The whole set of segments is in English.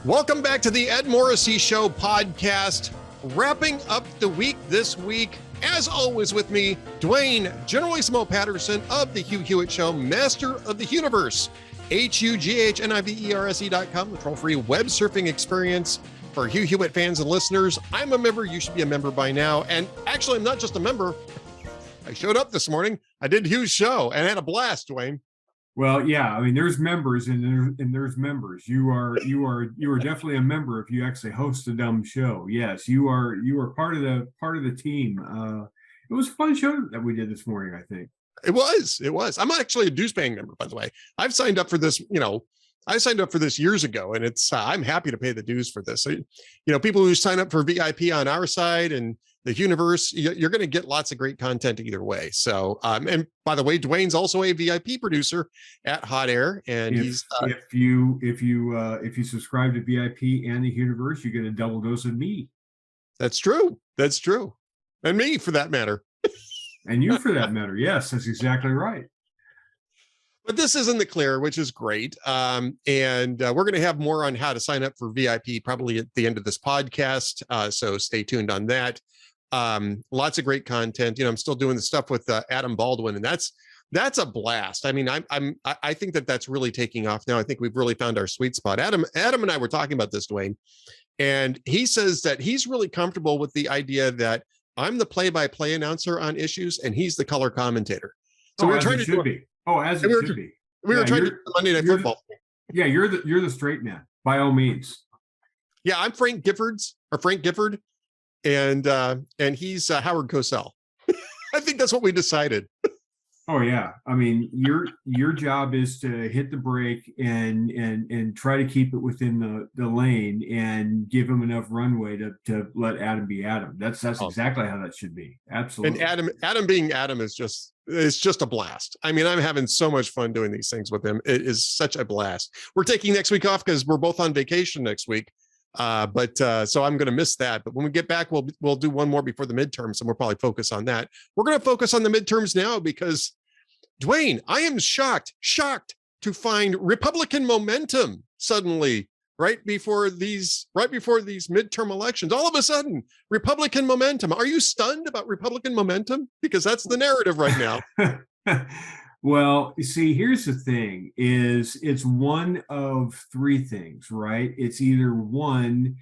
Welcome back to the Ed Morrissey Show podcast. Wrapping up the week this week, as always with me, Duane Patterson of the Hugh Hewitt Show, Master of the Universe, HUGHNIVERSE.com, the troll-free web surfing experience for Hugh Hewitt fans and listeners. I'm a member. You should be a member by now. And actually, I'm not just a member. I showed up this morning. I did Hugh's show and had a blast, Duane. Well, yeah, I mean, there's members and there's members. You are definitely a member if you actually host a dumb show. Yes, you are part of the team. It was a fun show that we did this morning, I think. It was. I'm actually a dues paying member, by the way. I've signed up for this, I signed up for this years ago, and it's I'm happy to pay the dues for this. So, people who sign up for VIP on our side and the universe, you're going to get lots of great content either way. So, and by the way, Duane's also a VIP producer at Hot Air, and if you subscribe to VIP and the universe, you get a double dose of me. That's true, and me for that matter, and you for that matter. Yes, that's exactly right. But this is in the clear, which is great. And we're going to have more on how to sign up for VIP probably at the end of this podcast. So stay tuned on that. Lots of great content. I'm still doing the stuff with Adam Baldwin, and that's a blast. I mean, I think that's really taking off now. I think we've really found our sweet spot. Adam and I were talking about this, Duane, and he says that he's really comfortable with the idea that I'm the play-by-play announcer on issues, and he's the color commentator. So we're trying to do it. Oh, as it should be. We were trying to do Monday Night Football. Yeah, you're the straight man, by all means. Yeah, I'm Frank Gifford, and he's Howard Cosell. I think that's what we decided. Oh yeah, I mean your job is to hit the brake and try to keep it within the lane and give him enough runway to let Adam be Adam. That's exactly how that should be. Absolutely. And Adam being Adam is just a blast. I mean, I'm having so much fun doing these things with him. It is such a blast. We're taking next week off because we're both on vacation next week. So I'm going to miss that. But when we get back, we'll do one more before the midterms, and we'll probably focus on that. We're going to focus on the midterms now because, Duane, I am shocked to find Republican momentum suddenly right before these midterm elections. All of a sudden, Republican momentum. Are you stunned about Republican momentum? Because that's the narrative right now. Well, see, here's the thing: it's one of three things, right? It's either one,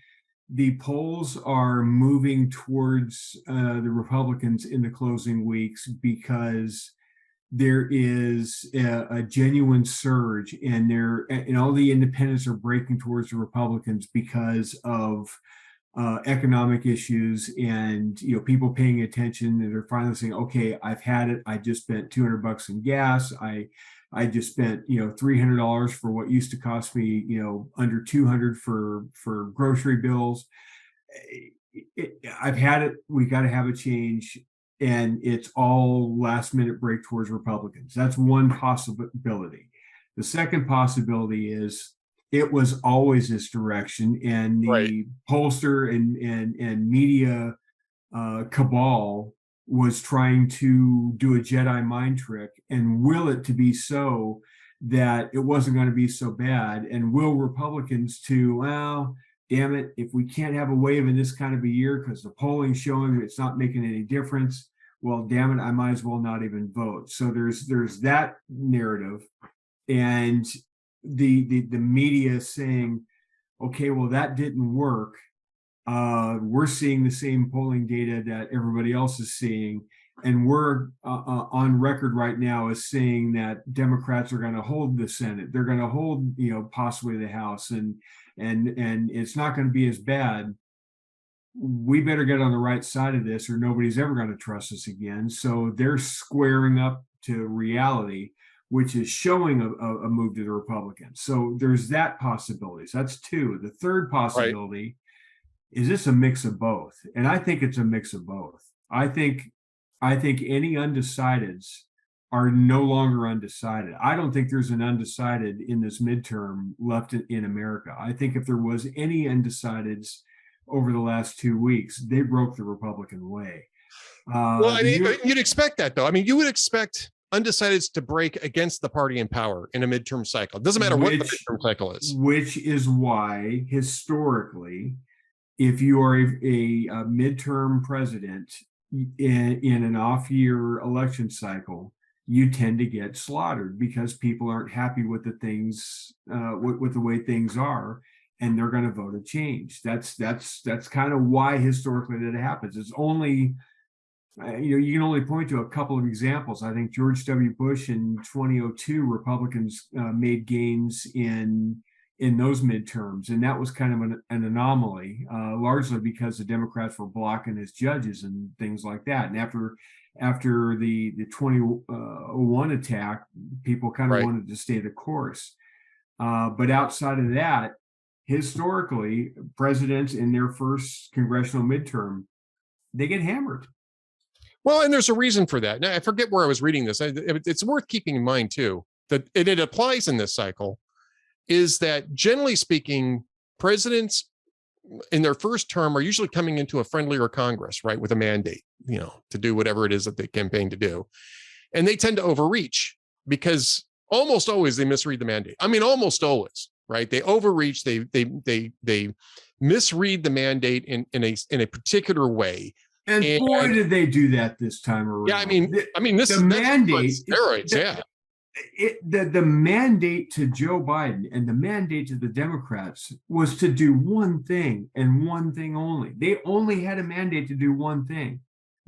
the polls are moving towards the Republicans in the closing weeks because there is a genuine surge, and all the independents are breaking towards the Republicans because of economic issues and people paying attention, and they're finally saying, okay, I've had it. I just spent $200 in gas. I just spent $300 for what used to cost me under $200 for grocery bills. I've had it. We got to have a change. And it's all last minute break towards Republicans. That's one possibility. The second possibility is it was always this direction, and the right pollster and media cabal was trying to do a Jedi mind trick and will it to be so that it wasn't going to be so bad, and will Republicans to, well, damn it, if we can't have a wave in this kind of a year because the polling's showing it's not making any difference, well, damn it, I might as well not even vote. So there's that narrative, and the media saying, okay, well, that didn't work. We're seeing the same polling data that everybody else is seeing, and we're on record right now as saying that Democrats are going to hold the Senate. They're going to hold, possibly the House, and it's not going to be as bad. We better get on the right side of this, or nobody's ever going to trust us again. So they're squaring up to reality, which is showing a move to the Republicans. So there's that possibility. So that's two. The third possibility is this a mix of both? And I think it's a mix of both. I think any undecideds are no longer undecided. I don't think there's an undecided in this midterm left in America. I think if there was any undecideds over the last 2 weeks, they broke the Republican way. Well, you'd expect that, though. I mean, you would expect undecideds to break against the party in power in a midterm cycle. It doesn't matter what the midterm cycle is. Which is why historically, if you are a midterm president in an off-year election cycle, you tend to get slaughtered because people aren't happy with the things, with the way things are, and they're going to vote a change. That's kind of why historically that happens. It's only, you can only point to a couple of examples. I think George W. Bush in 2002, Republicans made gains in those midterms, and that was kind of an anomaly, largely because the Democrats were blocking his judges and things like that. And after the 2001 attack, people kind of wanted to stay the course. But outside of that, historically, presidents in their first congressional midterm, they get hammered. Well, and there's a reason for that. Now, I forget where I was reading this. It's worth keeping in mind, too, that it applies in this cycle, is that generally speaking, presidents in their first term are usually coming into a friendlier Congress, right, with a mandate, to do whatever it is that they campaign to do. And they tend to overreach because almost always they misread the mandate. I mean, almost always, right? They overreach, they misread the mandate in a particular way. And boy, did they do that this time around. Yeah, I mean, this the mandate steroids. The mandate to Joe Biden and the mandate to the Democrats was to do one thing and one thing only. They only had a mandate to do one thing: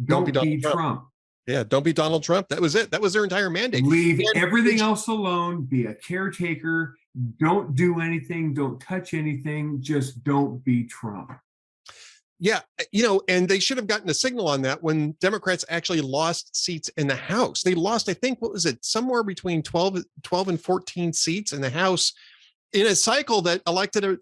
don't be Trump. Yeah, don't be Donald Trump. That was it. That was their entire mandate. Leave everything else alone. Be a caretaker. Don't do anything. Don't touch anything. Just don't be Trump. Yeah, and they should have gotten a signal on that when Democrats actually lost seats in the House. They lost, I think, what was it, somewhere between 12 and 14 seats in the House in a cycle that elected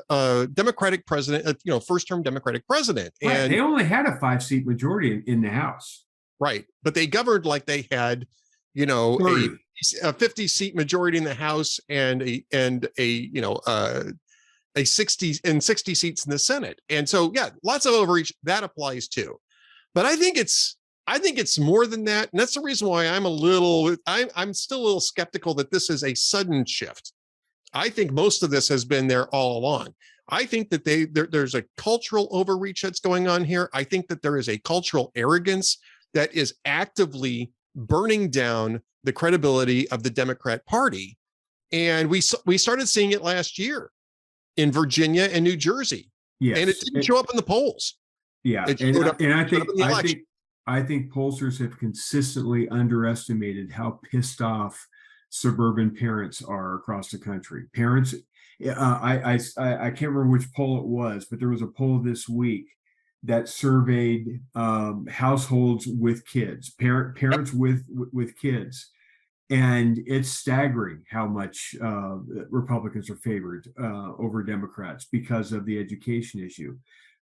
a Democratic president, first-term Democratic president. Right. And they only had a 5-seat majority in the House. Right, but they governed like they had, a 50-seat majority in the House and a 60 seats in the Senate. And so, yeah, lots of overreach. That applies too. But I think it's more than that. And that's the reason why I'm still a little skeptical that this is a sudden shift. I think most of this has been there all along. I think that there's a cultural overreach that's going on here. I think that there is a cultural arrogance that is actively burning down the credibility of the Democrat Party. And we started seeing it last year in Virginia and New Jersey. Yes. And it didn't show up in the polls. Yeah. I think pollsters have consistently underestimated how pissed off suburban parents are across the country. Parents, I can't remember which poll it was, but there was a poll this week that surveyed households with kids, parents with kids. And it's staggering how much Republicans are favored over Democrats because of the education issue.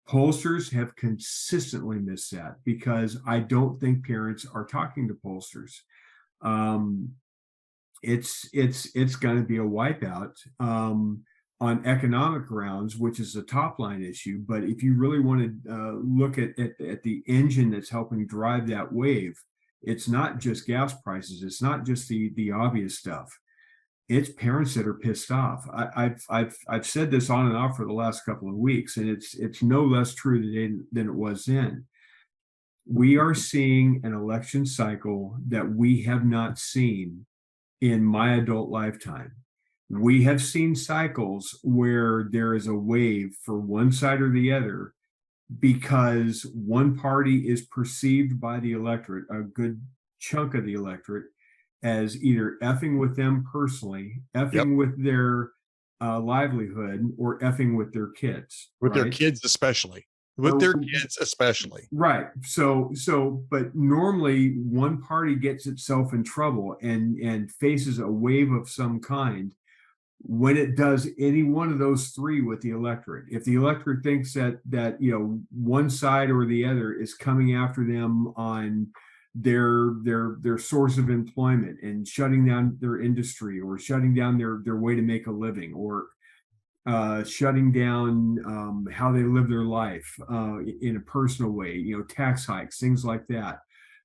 Pollsters have consistently missed that because I don't think parents are talking to pollsters. It's going to be a wipeout on economic grounds, which is a top line issue. But if you really want to look at the engine that's helping drive that wave, it's not just gas prices. It's not just the obvious stuff. It's parents that are pissed off. I've said this on and off for the last couple of weeks, and it's no less true today than it was then. We are seeing an election cycle that we have not seen in my adult lifetime. We have seen cycles where there is a wave for one side or the other because one party is perceived by the electorate, a good chunk of the electorate, as either effing with them personally, effing with their livelihood, or effing with their kids. With their kids especially. Right. So, but normally one party gets itself in trouble and faces a wave of some kind when it does any one of those three with the electorate. If the electorate thinks that one side or the other is coming after them on their source of employment and shutting down their industry, or shutting down their way to make a living, or shutting down how they live their life in a personal way, tax hikes, things like that.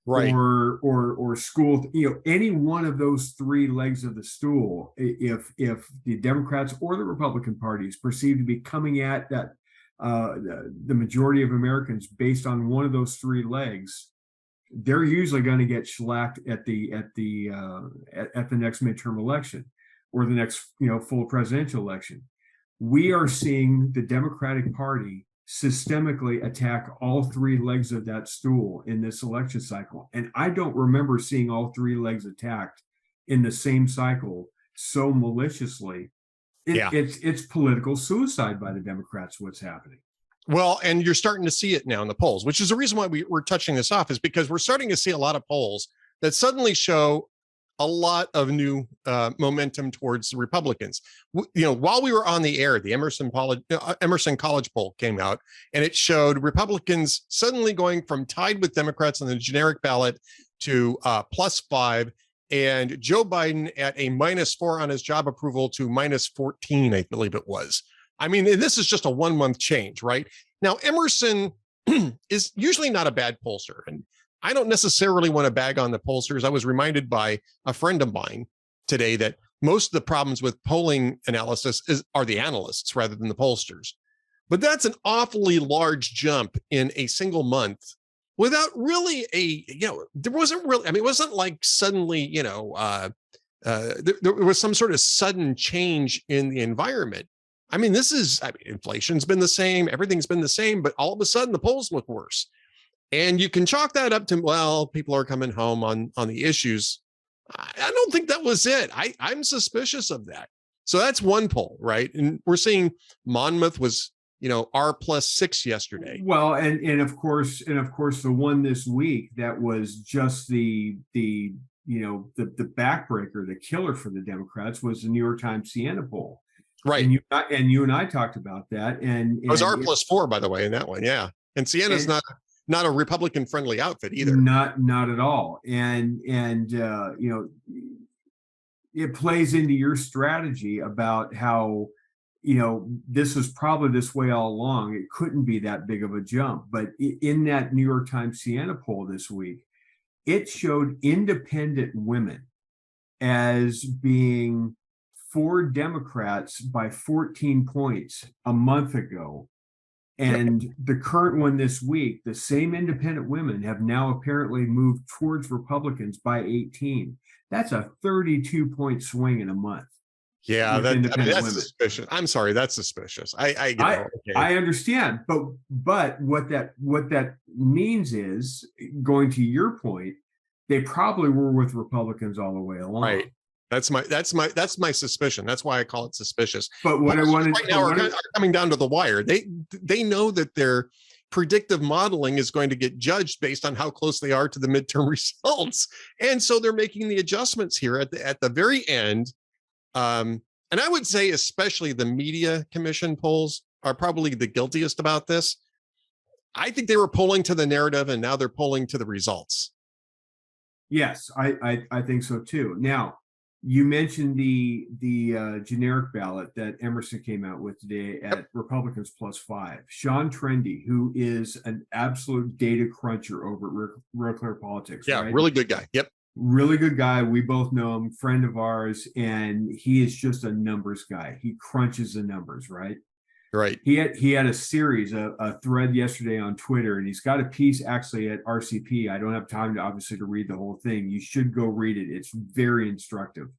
Right. or school, any one of those three legs of the stool, if the Democrats or the Republican parties perceive to be coming at that the majority of Americans based on one of those three legs, they're usually going to get shellacked at the next midterm election or the next full presidential election. We are seeing the Democratic Party systemically attack all three legs of that stool in this election cycle. And I don't remember seeing all three legs attacked in the same cycle so maliciously. It's political suicide by the Democrats, what's happening. Well, and you're starting to see it now in the polls, which is the reason why we're touching this off, is because we're starting to see a lot of polls that suddenly show a lot of new momentum towards the Republicans. While we were on the air, the Emerson College poll came out, and it showed Republicans suddenly going from tied with Democrats on the generic ballot to +5, and Joe Biden at a -4 on his job approval to -14, I believe it was. I mean, this is just a 1 month change, right? Now, Emerson is usually not a bad pollster, and I don't necessarily want to bag on the pollsters. I was reminded by a friend of mine today that most of the problems with polling analysis are the analysts rather than the pollsters. But that's an awfully large jump in a single month without really there wasn't really, I mean, it wasn't like suddenly, there was some sort of sudden change in the environment. I mean, inflation's been the same, everything's been the same, but all of a sudden the polls look worse. And you can chalk that up to, well, people are coming home on the issues. I don't think that was it. I'm suspicious of that. So that's one poll, right? And we're seeing Monmouth was, R+6 yesterday. Well, and of course, the one this week that was just the backbreaker, the killer for the Democrats was the New York Times Siena poll. Right. And you and I talked about that. And it was R+4, by the way, in that one. Yeah. And Siena's not a Republican friendly outfit either. Not at all. And it plays into your strategy about how, this was probably this way all along. It couldn't be that big of a jump. But in that New York Times Siena poll this week, it showed independent women as being for Democrats by 14 points a month ago. And the current one this week, the same independent women have now apparently moved towards Republicans by 18. That's a 32-point swing in a month. Yeah, that's suspicious. I'm sorry, that's suspicious. I understand, but what that means is, going to your point, they probably were with Republicans all the way along. Right. That's my suspicion. That's why I call it suspicious. But what I wanted right now are coming down to the wire. They know that their predictive modeling is going to get judged based on how close they are to the midterm results, and so they're making the adjustments here at the very end. And I would say, especially the media commission polls are probably the guiltiest about this. I think they were polling to the narrative, and now they're polling to the results. Yes, I think so too. Now, you mentioned the generic ballot that Emerson came out with today at Republicans +5. Sean Trendy, who is an absolute data cruncher over at Real Clear Politics. Yeah, right? Really good guy. Yep. Really good guy. We both know him, friend of ours, and he is just a numbers guy. He crunches the numbers, right? Right. He had a series, a thread yesterday on Twitter, and he's got a piece actually at RCP. I don't have time to read the whole thing. You should go read it. It's very instructive.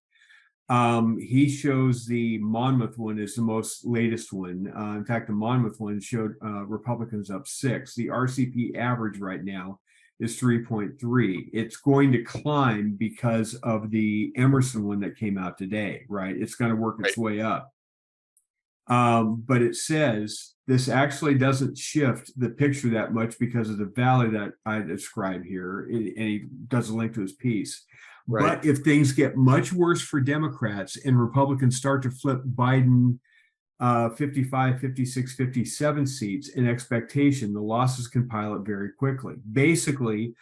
He shows the Monmouth one is the most latest one. In fact, the Monmouth one showed Republicans up 6. The RCP average right now is 3.3. It's going to climb because of the Emerson one that came out today, right? It's going to work its way up. But it says this actually doesn't shift the picture that much because of the valley that I described here. And he does a link to his piece. Right. But if things get much worse for Democrats and Republicans start to flip Biden 55, 56, 57 seats in expectation, the losses can pile up very quickly. Basically,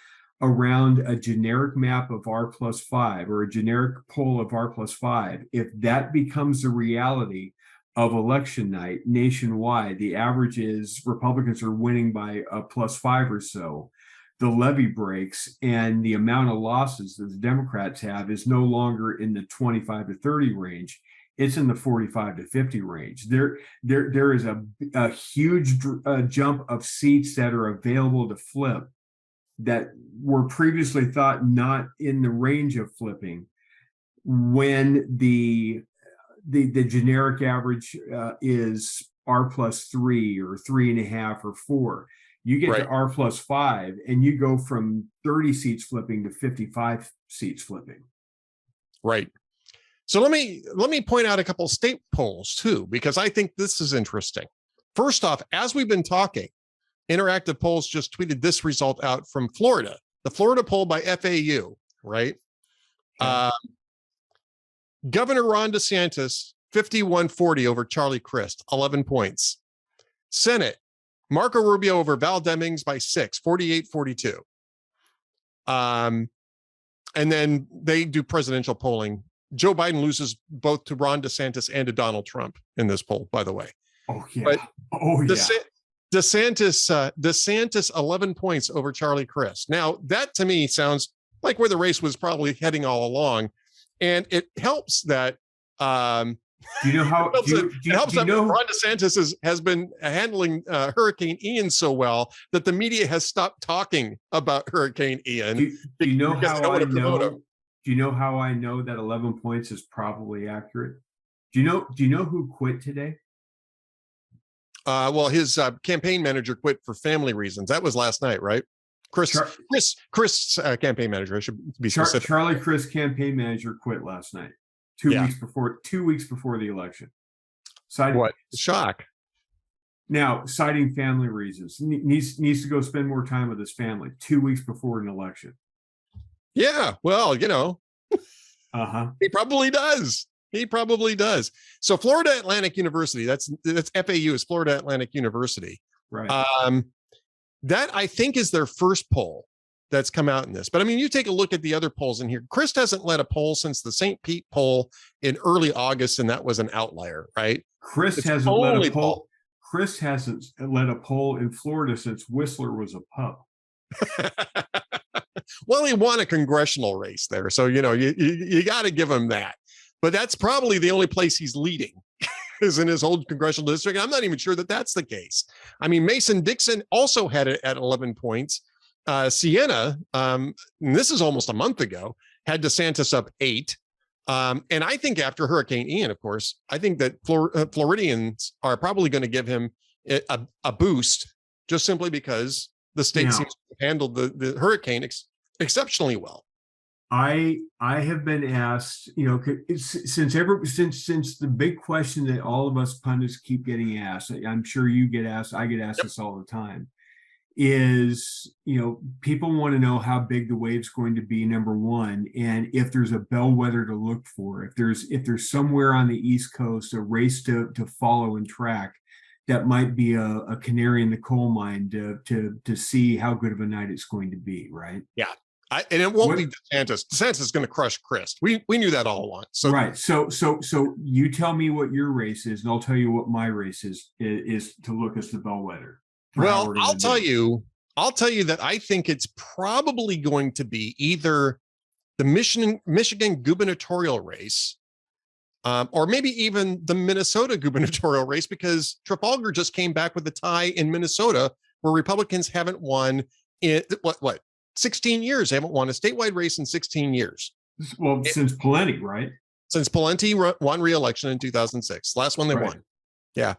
around a generic map of R+5 or a generic poll of R+5, if that becomes the reality of election night nationwide, the average is Republicans are winning by a +5 or so. the levee breaks, and the amount of losses that the Democrats have is no longer in the 25 to 30 range. It's in the 45 to 50 range. There is a huge jump of seats that are available to flip that were previously thought not in the range of flipping, when the generic average is R+3 or 3.5 or 4. You get to R+5 and you go from 30 seats flipping to 55 seats flipping. Right. So let me point out a couple of state polls too, because I think this is interesting. First off, as we've been talking, Interactive Polls just tweeted this result out from Florida, the Florida poll by FAU, right? Okay. Governor Ron DeSantis, 51-40 over Charlie Crist, 11 points. Senate, Marco Rubio over Val Demings by 6, 48-42. And then they do presidential polling. Joe Biden loses both to Ron DeSantis and to Donald Trump in this poll, by the way. Oh, yeah. But yeah. DeSantis 11 points over Charlie Crist. Now, that to me sounds like where the race was probably heading all along. And it helps that do you know how it helps that Ron DeSantis has been handling Hurricane Ian so well that the media has stopped talking about Hurricane Ian. Do you know how I know? Do you know how I know that 11 points is probably accurate? Do you know who quit today? Well, his campaign manager quit for family reasons. That was last night, right? Chris' campaign manager. I should be specific. Charlie Crist campaign manager quit last night, 2 weeks before the election. What shock? Now, citing family reasons, needs to go spend more time with his family 2 weeks before an election. Yeah, well, you know, he probably does. He probably does. So, Florida Atlantic University. That's FAU is Florida Atlantic University. Right. That I think is their first poll that's come out in this. But I mean, you take a look at the other polls in here. Crist hasn't led a poll since the St. Pete poll in early August, and that was an outlier, right? Crist hasn't led a poll. Crist hasn't led a poll in Florida since Whistler was a pup. Well, he won a congressional race there, so you know you got to give him that. But that's probably the only place he's leading is in his old congressional district. And I'm not even sure that that's the case. I mean, Mason-Dixon also had it at 11 points. Siena, and this is almost a month ago, had DeSantis up 8. And I think after Hurricane Ian, of course, I think that Floridians are probably going to give him a boost just simply because the state seems to have handled the hurricane exceptionally well. I have been asked, you know, since the big question that all of us pundits keep getting asked, I'm sure you get asked, I get asked this all the time, is, you know, people want to know how big the wave's going to be, number one, and if there's a bellwether to look for, if there's somewhere on the East Coast a race to follow and track that might be a canary in the coal mine to see how good of a night it's going to be, right? Yeah. And it won't be DeSantis. DeSantis is going to crush Crist. We knew that all along. So right. So you tell me what your race is, and I'll tell you what my race is to look as the bellwether. Well, I'll tell you that I think it's probably going to be either the Michigan gubernatorial race, or maybe even the Minnesota gubernatorial race, because Trafalgar just came back with a tie in Minnesota, where Republicans haven't won in what 16 years. They haven't won a statewide race in 16 years. Well, since Pawlenty, right? Since Pawlenty won re-election in 2006. Last one they won. Yeah.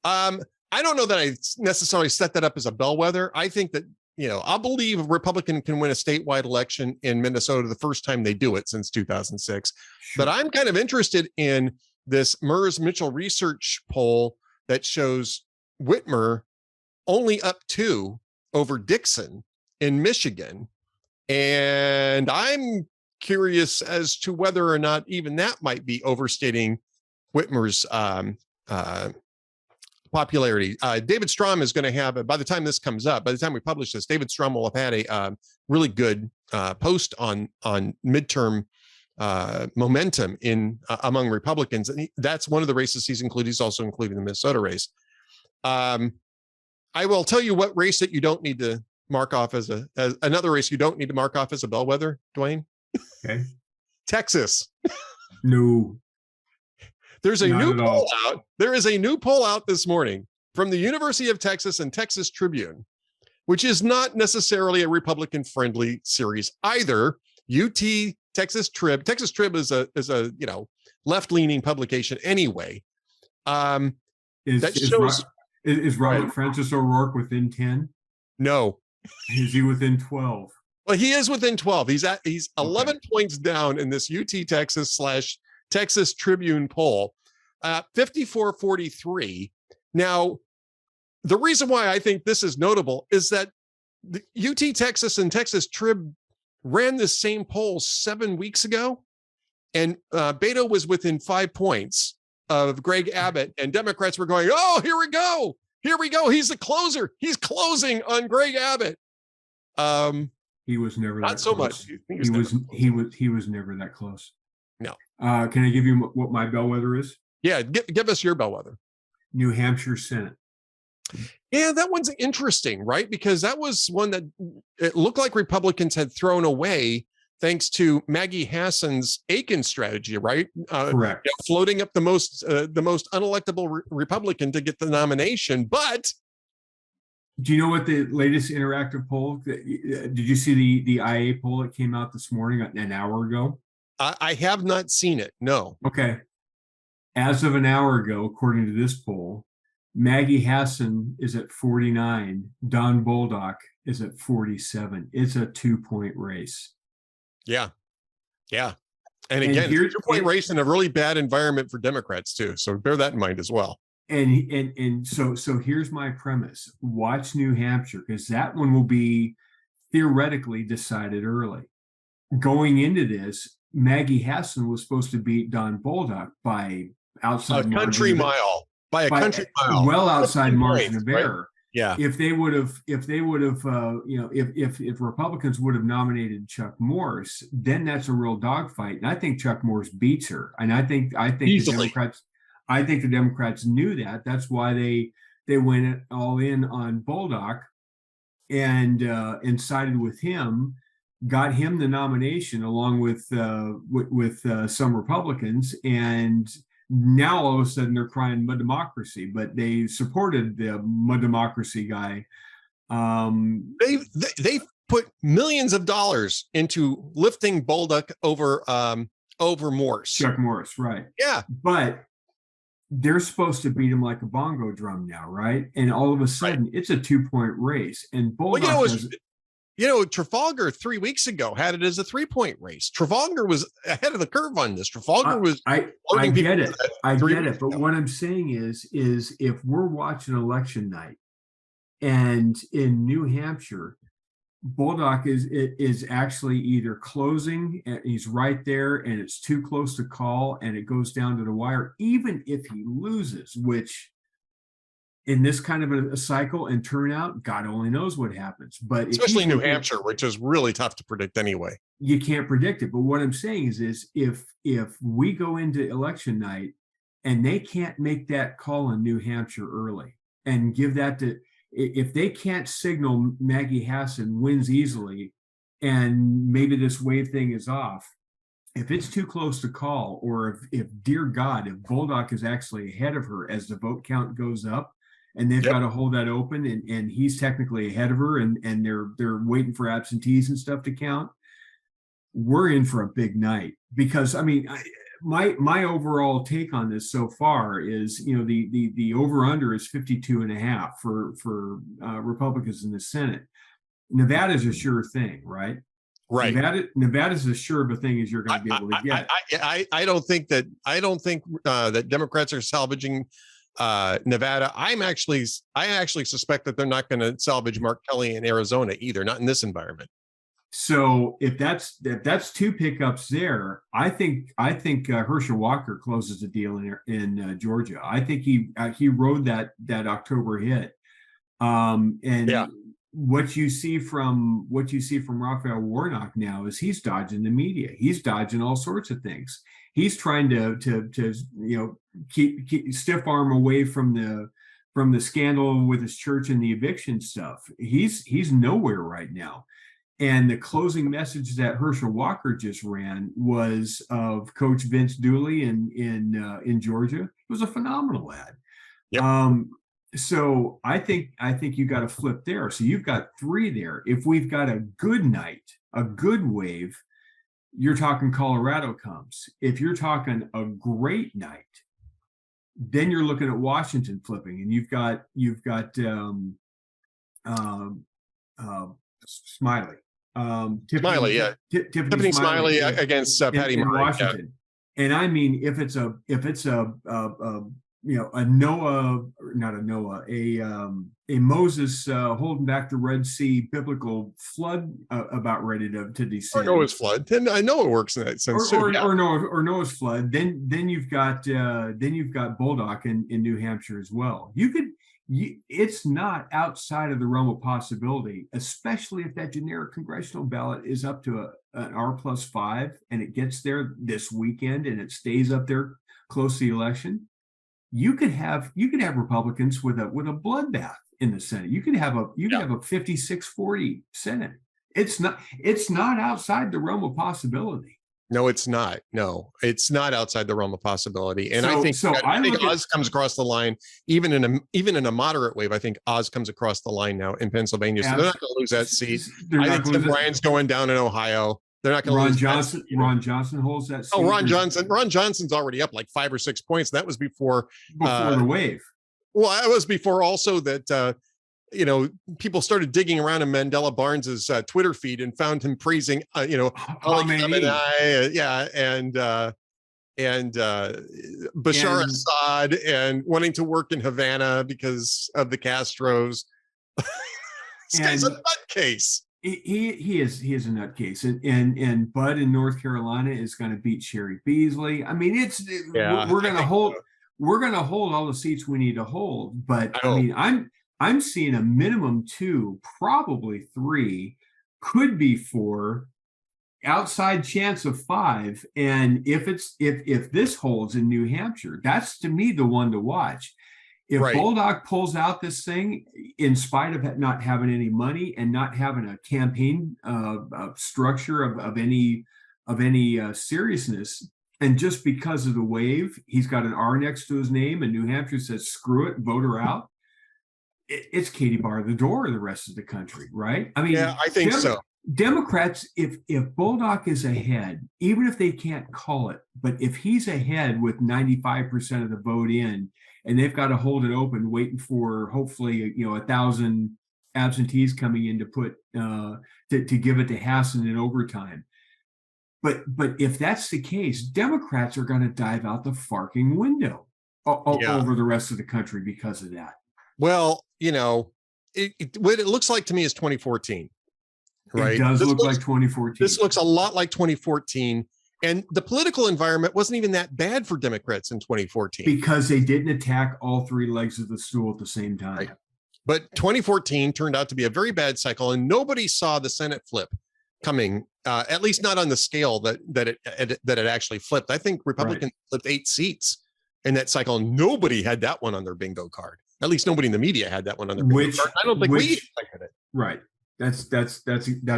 I don't know that I necessarily set that up as a bellwether. I think that, you know, I'll believe a Republican can win a statewide election in Minnesota the first time they do it since 2006. Sure. But I'm kind of interested in this Mers Mitchell research poll that shows Whitmer only up 2 over Dixon in Michigan. And I'm curious as to whether or not even that might be overstating Whitmer's popularity. David Strom is going to have, by the time this comes up, by the time we publish this, David Strom will have had a really good post on midterm momentum in among Republicans. And that's one of the races he's included. He's also including the Minnesota race. I will tell you what race that you don't need to mark off as another race you don't need to mark off as a bellwether, Duane. Okay. Texas. No. There's a Not new at poll all. out. There is a new poll out this morning from the University of Texas and Texas Tribune, which is not necessarily a Republican-friendly series either. UT Texas Trib is a left-leaning publication anyway. Is Robert Francis O'Rourke within 10? No. Is he within 12? Well, he is within 12. He's 11 points down in this UT Texas / Texas Tribune poll, 54-43. Now, the reason why I think this is notable is that the UT Texas and Texas Trib ran this same poll 7 weeks ago, and Beto was within 5 points of Greg Abbott, and Democrats were going, "Oh, here we go. He's the closer. He's closing on Greg Abbott." He was never not that so close. much. He was never that close. No. Can I give you what my bellwether is? Yeah, give us your bellwether. New Hampshire Senate. Yeah, that one's interesting, right? Because that was one that it looked like Republicans had thrown away thanks to Maggie Hassan's Aiken strategy, right? Correct. Floating up the most unelectable Republican to get the nomination. But do you know what the latest interactive poll? Did you see the IA poll that came out this morning, an hour ago? I have not seen it. No. Okay. As of an hour ago, according to this poll, Maggie Hassan is at 49. Don Bolduc is at 47. It's a 2-point race. Yeah. And again, it's a 2-point race in a really bad environment for Democrats too. So bear that in mind as well. And so here's my premise. Watch New Hampshire, because that one will be theoretically decided early. Going into this, Maggie Hassan was supposed to beat Don Bolduc by outside a country mile. By a country mile. Well outside margin of error. Right? Yeah. If Republicans would have nominated Chuck Morse, then that's a real dogfight. And I think Chuck Morse beats her. And I think Easily. the Democrats knew that. That's why they went all in on Bolduc and sided with him, got him the nomination along with some Republicans, and now all of a sudden they're crying mud democracy, but they supported the mud democracy guy. They put millions of dollars into lifting Bolduc over Morse. Chuck Morse, right? Yeah, but they're supposed to beat him like a bongo drum now, right? And all of a sudden, it's a 2-point race, and Bolduc Trafalgar 3 weeks ago had it as a 3-point race. Trafalgar was ahead of the curve on this. Trafalgar was. I get it. But what I'm saying is if we're watching election night, and in New Hampshire, Bolduc is actually either closing, and he's right there, and it's too close to call, and it goes down to the wire. Even if he loses, which in this kind of a cycle and turnout, God only knows what happens. But especially in New Hampshire, which is really tough to predict anyway. You can't predict it. But what I'm saying is if we go into election night and they can't make that call in New Hampshire early and give that to, if they can't signal Maggie Hassan wins easily and maybe this wave thing is off, if it's too close to call, or if dear God, if Bolduc is actually ahead of her as the vote count goes up, and they've got to hold that open, and he's technically ahead of her, and they're waiting for absentees and stuff to count, we're in for a big night. Because I mean, my overall take on this so far is, the over under is 52.5 for Republicans in the Senate. Nevada's a sure thing, right? Right. Nevada's as sure of a thing as you're going to be able to get. I don't think that Democrats are salvaging Nevada. I actually suspect that they're not going to salvage Mark Kelly in Arizona either, not in this environment. So if that's two pickups there, I think Herschel Walker closes the deal in Georgia. I think he rode that October hit, what you see from Raphael Warnock now is he's dodging the media. He's dodging all sorts of things. He's trying to keep stiff arm away from from the scandal with his church and the eviction stuff. He's nowhere right now. And the closing message that Herschel Walker just ran was of Coach Vince Dooley in Georgia. It was a phenomenal ad. Yep. So I think you got to flip there. So you've got three there. If we've got a good night, a good wave, you're talking Colorado comes. If you're talking a great night, then you're looking at Washington flipping, and you've got Smiley. Smiley, yeah. Tiffany Smiley against Patty in Murray, Washington. Yeah. And I mean, if it's a a Noah, not a Noah, a Moses holding back the Red Sea biblical flood about ready to descend. Or Noah's flood. And I know it works in that sense too. Or Noah's flood. Then you've got Bulldog in New Hampshire as well. It's not outside of the realm of possibility, especially if that generic congressional ballot is up to an R+5 and it gets there this weekend and it stays up there close to the election. You could have Republicans with a bloodbath in the Senate. You could have a 56-40 Senate. It's not outside the realm of possibility. No, it's not. No, it's not outside the realm of possibility. And I think Oz comes across the line, even in a moderate wave. I think Oz comes across the line now in Pennsylvania. So they're not going to lose that seat. I think Tim Ryan's going down in Ohio. They're not going to lose. Ron Johnson holds that seat. Oh, Ron Johnson's already up like 5 or 6 points. That was before the wave. Well, that was before also that people started digging around in Mandela Barnes's Twitter feed and found him praising, and Bashar Assad and wanting to work in Havana because of the Castros. This guy's a nutcase. He is a nutcase, and Bud in North Carolina is going to beat Sherry Beasley. I mean, we're going to hold all the seats we need to hold, but I mean, I'm seeing a minimum 2, probably 3, could be 4, outside chance of 5. And if this holds in New Hampshire, that's to me the one to watch. If Bulldog pulls out this thing in spite of not having any money and not having a campaign structure of any seriousness, and just because of the wave, he's got an R next to his name, and New Hampshire says screw it, vote her out. It's Katie bar the door of the rest of the country, right? I mean, yeah, I think so. Democrats, if Bulldog is ahead, even if they can't call it, but if he's ahead with 95% of the vote in, and they've got to hold it open, waiting for hopefully 1,000 absentees coming in to put to give it to Hassan in overtime. But if that's the case, Democrats are going to dive out the farking window over the rest of the country because of that. Well, what it looks like to me is 2014, right? It does look like 2014. This looks a lot like 2014. And the political environment wasn't even that bad for Democrats in 2014. Because they didn't attack all 3 legs of the stool at the same time. Right. But 2014 turned out to be a very bad cycle, and nobody saw the Senate flip coming, at least not on the scale that it actually flipped. I think Republicans flipped 8 seats in that cycle, and nobody had that one on their bingo card. At least nobody in the media had that one on their bingo card. I don't think we expected it. Right. That's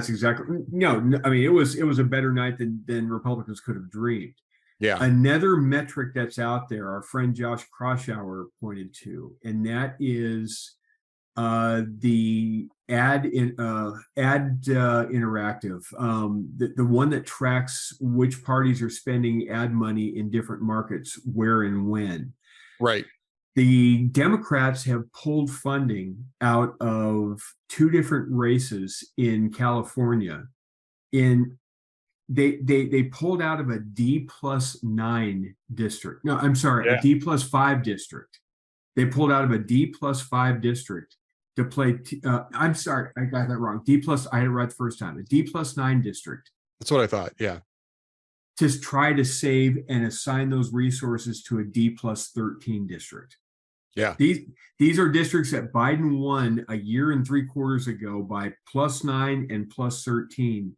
exactly no. I mean, it was a better night than Republicans could have dreamed. Yeah. Another metric that's out there, our friend Josh Kroshauer pointed to, and that is the ad interactive, the one that tracks which parties are spending ad money in different markets, where and when. Right. The Democrats have pulled funding out of 2 different races in California. They pulled out of a D+9 district. No, I'm sorry, a D+5 district. They pulled out of a D+5 district to play. I'm sorry, I got that wrong. I had it right the first time. A D+9 district. That's what I thought. Yeah. To try to save and assign those resources to a D+13 district. Yeah. These are districts that Biden won a year and 3 quarters ago by +9 and +13.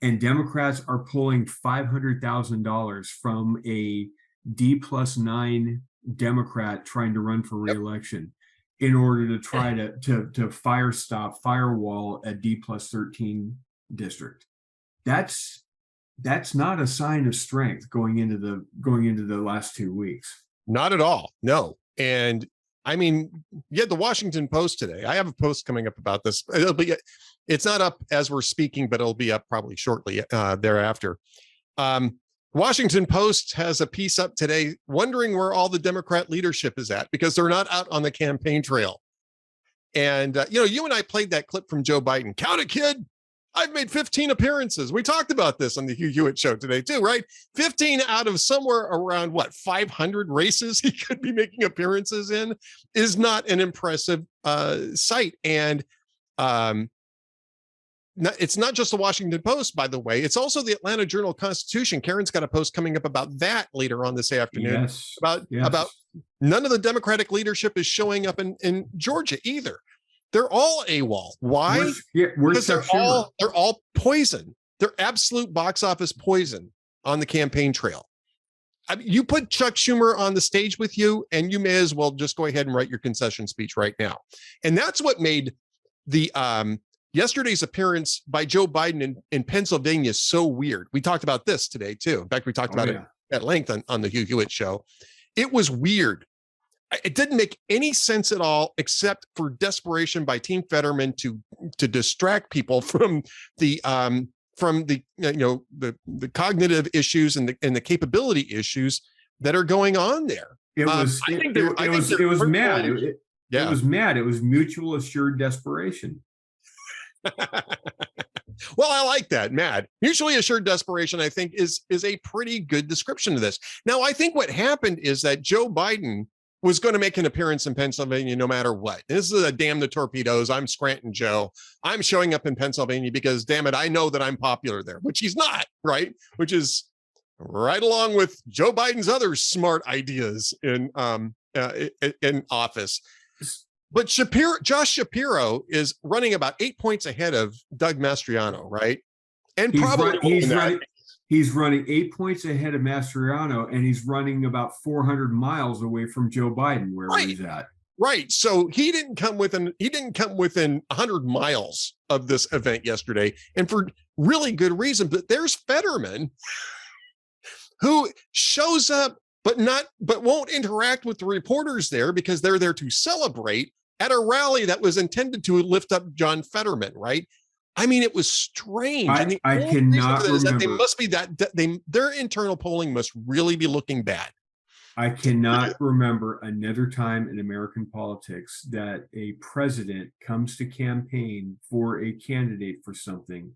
And Democrats are pulling $500,000 from a D+9 Democrat trying to run for reelection. in order to try to firewall a D+13 district. That's not a sign of strength going into the last 2 weeks. Not at all. No. And I mean, you had the Washington Post today. I have a post coming up about this. It's not up as we're speaking, but it'll be up probably shortly thereafter. Washington Post has a piece up today wondering where all the Democrat leadership is at because they're not out on the campaign trail. And, you and I played that clip from Joe Biden. Count it, kid. I've made 15 appearances. We talked about this on the Hugh Hewitt show today too, right? 15 out of somewhere around 500 races he could be making appearances in is not an impressive sight. And it's not just the Washington Post, by the way. It's also the Atlanta Journal-Constitution. Karen's got a post coming up about that later on this afternoon. Yes. About none of the Democratic leadership is showing up in Georgia either. They're all AWOL. Why? Because they're all poison. They're absolute box office poison on the campaign trail. I mean, you put Chuck Schumer on the stage with you, and you may as well just go ahead and write your concession speech right now. And that's what made the yesterday's appearance by Joe Biden in Pennsylvania so weird. We talked about this today too. In fact, we talked about it at length on the Hugh Hewitt show. It was weird. It didn't make any sense at all, except for desperation by Team Fetterman to distract people from the cognitive issues and the capability issues that are going on there. It was mad. It was mad. It was mutual assured desperation. Well, I like that. Mad. Mutually assured desperation, I think, is a pretty good description of this. Now, I think what happened is that Joe Biden was going to make an appearance in Pennsylvania no matter what. This is a damn the torpedoes. I'm Scranton Joe. I'm showing up in Pennsylvania because, damn it, I know that I'm popular there, which he's not, right? Which is right along with Joe Biden's other smart ideas in office. But Josh Shapiro is running about 8 points ahead of Doug Mastriano, right? And he's running 8 points ahead of Mastriano, and he's running about 400 miles away from Joe Biden, where he's at. Right. So he didn't come within 100 miles of this event yesterday, and for really good reason. But there's Fetterman, who shows up but won't interact with the reporters there because they're there to celebrate at a rally that was intended to lift up John Fetterman, right? I mean, it was strange. I cannot remember. That they must be their internal polling must really be looking bad. I cannot remember another time in American politics that a president comes to campaign for a candidate for something,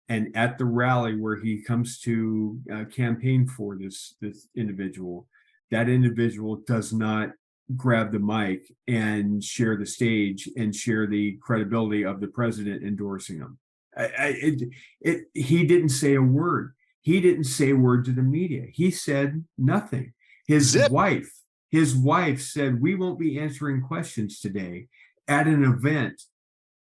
and at the rally where he comes to campaign for this individual, that individual does not grab the mic and share the stage and share the credibility of the president endorsing him. He didn't say a word. He didn't say a word to the media. He said nothing. His wife said, "We won't be answering questions today," at an event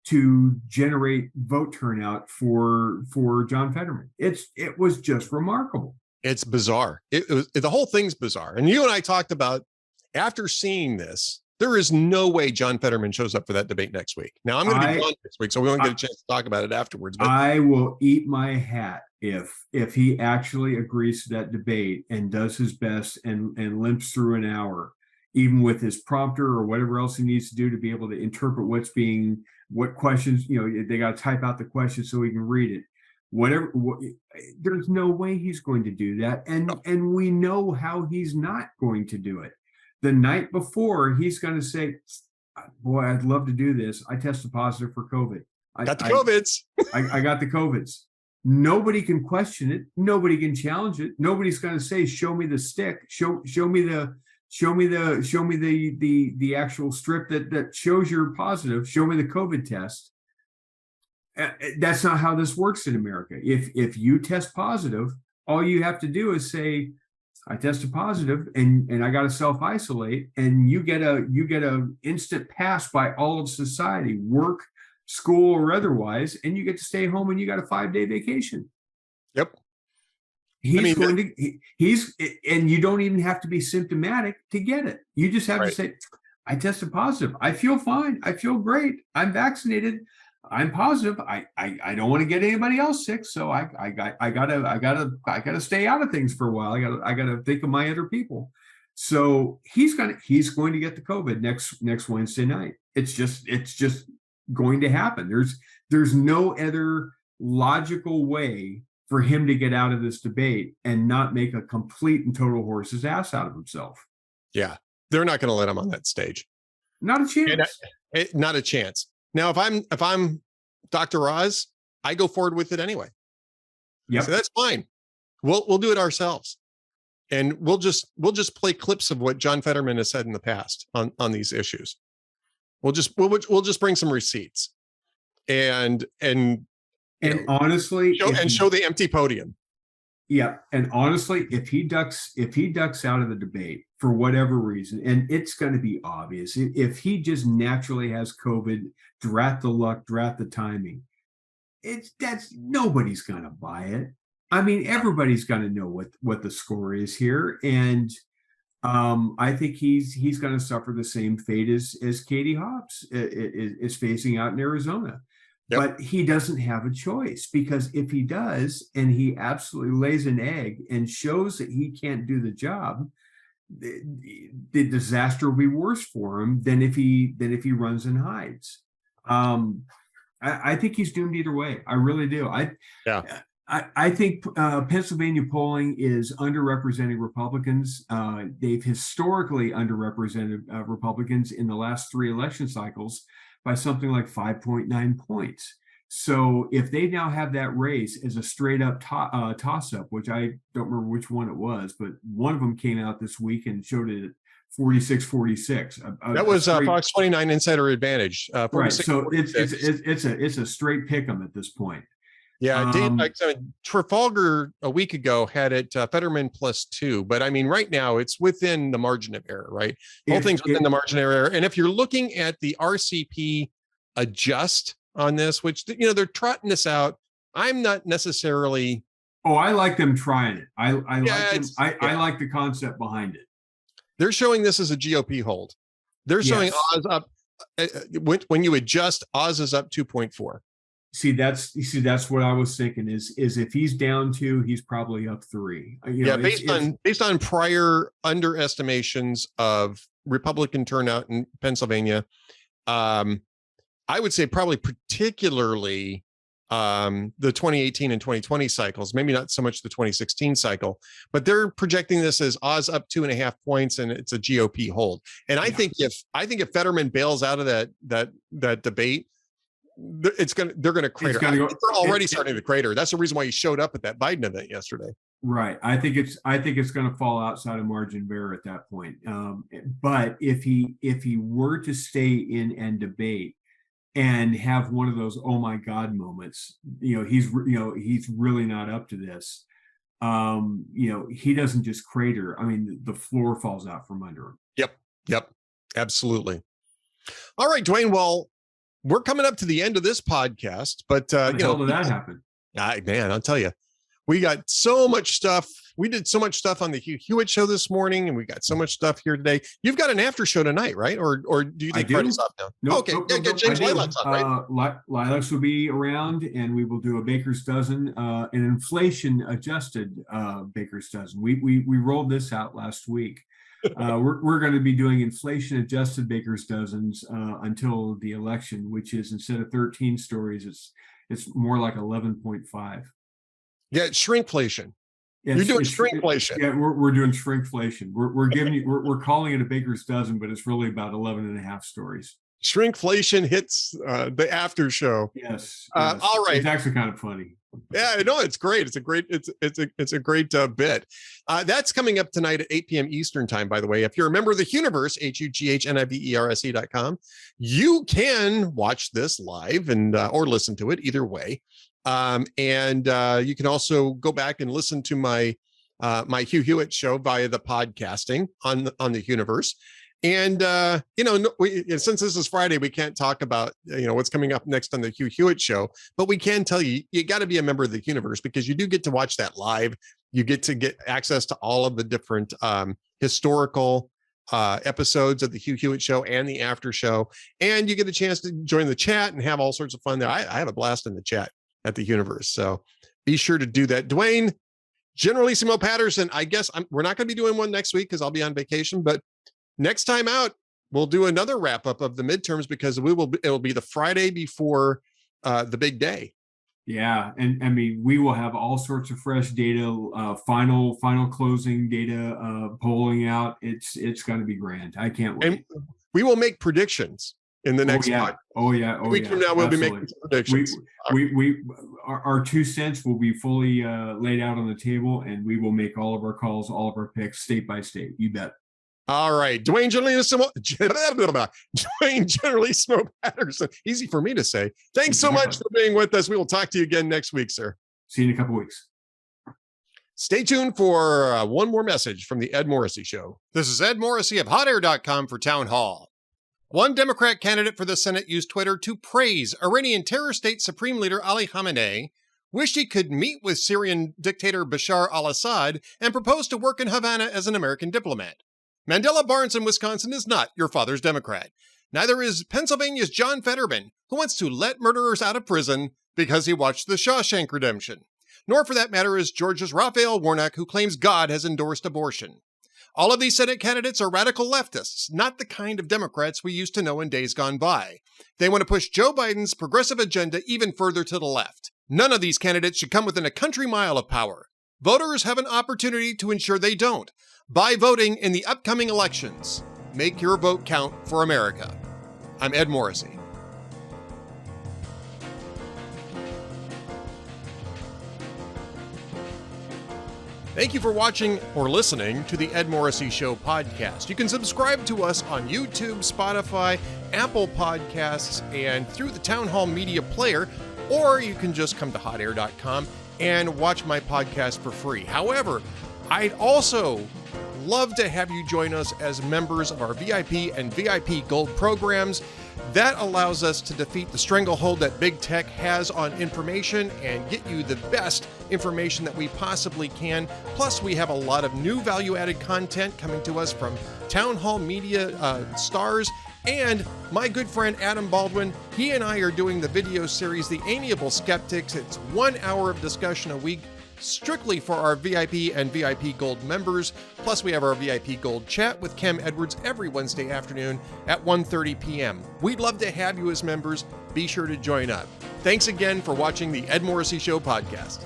to generate vote turnout for John Fetterman. It was just remarkable. It's bizarre. The whole thing's bizarre. And you and I talked about, after seeing this, there is no way John Fetterman shows up for that debate next week. Now, I'm going to be gone next week, so we won't get a chance to talk about it afterwards. But I will eat my hat if he actually agrees to that debate and does his best and limps through an hour, even with his prompter or whatever else he needs to do to be able to interpret what questions, they got to type out the questions so he can read it. There's no way he's going to do that. And we know how he's not going to do it. The night before, he's going to say, "Boy, I'd love to do this. I tested positive for COVID. I got the COVIDs. Nobody can question it. Nobody can challenge it. Nobody's going to say, "Show me the stick. Show me the actual strip that shows you're positive. Show me the COVID test." That's not how this works in America. If you test positive, all you have to do is say, "I tested positive and I got to self-isolate," and you get a instant pass by all of society, work, school, or otherwise, and you get to stay home and you got a 5-day vacation. Yep. And you don't even have to be symptomatic to get it. You just have to say, I tested positive. I feel fine. I feel great. I'm vaccinated. I'm positive. I don't want to get anybody else sick. So I gotta stay out of things for a while. I gotta think of my other people. So he's going to get the COVID next Wednesday night. It's just going to happen. There's no other logical way for him to get out of this debate and not make a complete and total horse's ass out of himself. Yeah, they're not going to let him on that stage. Not a chance. Not a chance. Now, if I'm Dr. Oz, I go forward with it anyway. Yeah, so that's fine. We'll do it ourselves, and we'll just play clips of what John Fetterman has said in the past on these issues. We'll just bring some receipts, and honestly, show the empty podium. Yeah, and honestly, if he ducks out of the debate for whatever reason, and it's going to be obvious, if he just naturally has COVID, drat the luck, drat the timing, that's nobody's going to buy it. I mean, everybody's going to know what the score is here, and I think he's going to suffer the same fate as Katie Hobbs is facing out in Arizona. Yep. But he doesn't have a choice, because if he does, and he absolutely lays an egg and shows that he can't do the job, the disaster will be worse for him than if he runs and hides. I think he's doomed either way. I really do. I think Pennsylvania polling is underrepresenting Republicans. They've historically underrepresented Republicans in the last 3 election cycles by something like 5.9 points. So if they now have that race as a straight up toss-up, which I don't remember which one it was, but one of them came out this week and showed it at 46-46. That was Fox 29 Insider Advantage. Right. So it's a straight pick 'em at this point. Yeah, Trafalgar a week ago had it Fetterman +2, but I mean, right now it's within the margin of error, right? Whole thing's within the margin of error. And if you're looking at the RCP adjust on this, which they're trotting this out, I'm not necessarily. Oh, I like them trying it. I like the concept behind it. They're showing this as a GOP hold. They're showing Oz up when you adjust. Oz is up 2.4. See, that's what I was thinking is if he's down 2, he's probably up 3. Based on prior underestimations of Republican turnout in Pennsylvania, I would say probably particularly the 2018 and 2020 cycles, maybe not so much the 2016 cycle, but they're projecting this as Oz up 2.5 points, and it's a GOP hold. And I think if Fetterman bails out of that debate, they're going to crater. They're already starting to crater. That's the reason why he showed up at that Biden event yesterday. Right. I think it's going to fall outside of margin of error at that point. But if he were to stay in and debate and have one of those oh my God moments, he's really not up to this. He doesn't just crater. I mean, the floor falls out from under him. Yep. Absolutely. All right, Duane. Well, we're coming up to the end of this podcast, but how did that happen? Man, I'll tell you, we got so much stuff. We did so much stuff on the Hugh Hewitt show this morning, and we got so much stuff here today. You've got an after show tonight, right? Or do you think Friday's off now? Nope, okay, get James Lilacs on, right? Lilacs will be around, and we will do a baker's dozen, an inflation adjusted baker's dozen. We rolled this out last week. We're going to be doing inflation adjusted baker's dozens until the election, which is instead of 13 stories, it's more like 11.5. Yeah, it's shrinkflation. You're doing shrinkflation. Yeah, we're doing shrinkflation. We're calling it a baker's dozen, but it's really about 11.5 stories. Shrinkflation hits the after show. Yes. All right. It's actually kind of funny. Yeah, I know, it's great. It's a great bit. That's coming up tonight at 8 p.m. Eastern time, by the way. If you're a member of the Huniverse, HUGHNIVERSE.com, you can watch this live and or listen to it either way. And you can also go back and listen to my Hugh Hewitt show via the podcasting on the Huniverse. And, since this is Friday, we can't talk about, what's coming up next on the Hugh Hewitt show, but we can tell you got to be a member of the Huniverse, because you do get to watch that live. You get access to all of the different historical episodes of the Hugh Hewitt Show and the after show. And you get a chance to join the chat and have all sorts of fun there. I have a blast in the chat at the Universe. So be sure to do that. Duane, Generalissimo Patterson, I guess we're not going to be doing one next week because I'll be on vacation, but next time out, we'll do another wrap up of the midterms because it'll be the Friday before the big day. Yeah, and I mean, we will have all sorts of fresh data, final closing data, polling out. It's going to be grand. I can't wait. And we will make predictions in the next podcast. A week from now, we'll be making predictions. Our 2 cents will be fully laid out on the table, and we will make all of our calls, all of our picks, state by state. You bet. All right, Duane Generalissimo Patterson. Easy for me to say. Thanks so much for being with us. We will talk to you again next week, sir. See you in a couple of weeks. Stay tuned for one more message from the Ed Morrissey Show. This is Ed Morrissey of HotAir.com for Town Hall. One Democrat candidate for the Senate used Twitter to praise Iranian terror state Supreme Leader Ali Khamenei, wished he could meet with Syrian dictator Bashar al-Assad, and proposed to work in Havana as an American diplomat. Mandela Barnes in Wisconsin is not your father's Democrat. Neither is Pennsylvania's John Fetterman, who wants to let murderers out of prison because he watched The Shawshank Redemption. Nor, for that matter, is Georgia's Raphael Warnock, who claims God has endorsed abortion. All of these Senate candidates are radical leftists, not the kind of Democrats we used to know in days gone by. They want to push Joe Biden's progressive agenda even further to the left. None of these candidates should come within a country mile of power. Voters have an opportunity to ensure they don't by voting in the upcoming elections. Make your vote count for America. I'm Ed Morrissey. Thank you for watching or listening to the Ed Morrissey Show podcast. You can subscribe to us on YouTube, Spotify, Apple Podcasts, and through the Town Hall Media Player, or you can just come to hotair.com and watch my podcast for free. However, I'd also love to have you join us as members of our VIP and VIP Gold programs. That allows us to defeat the stranglehold that big tech has on information and get you the best information that we possibly can. Plus, we have a lot of new value-added content coming to us from Town Hall Media stars and my good friend Adam Baldwin. He and I are doing the video series, The Amiable Skeptics. It's 1 hour of discussion a week, strictly for our VIP and VIP Gold members. Plus, we have our VIP Gold chat with Kem Edwards every Wednesday afternoon at 1:30 p.m. We'd love to have you as members. Be sure to join up. Thanks again for watching the Ed Morrissey Show podcast.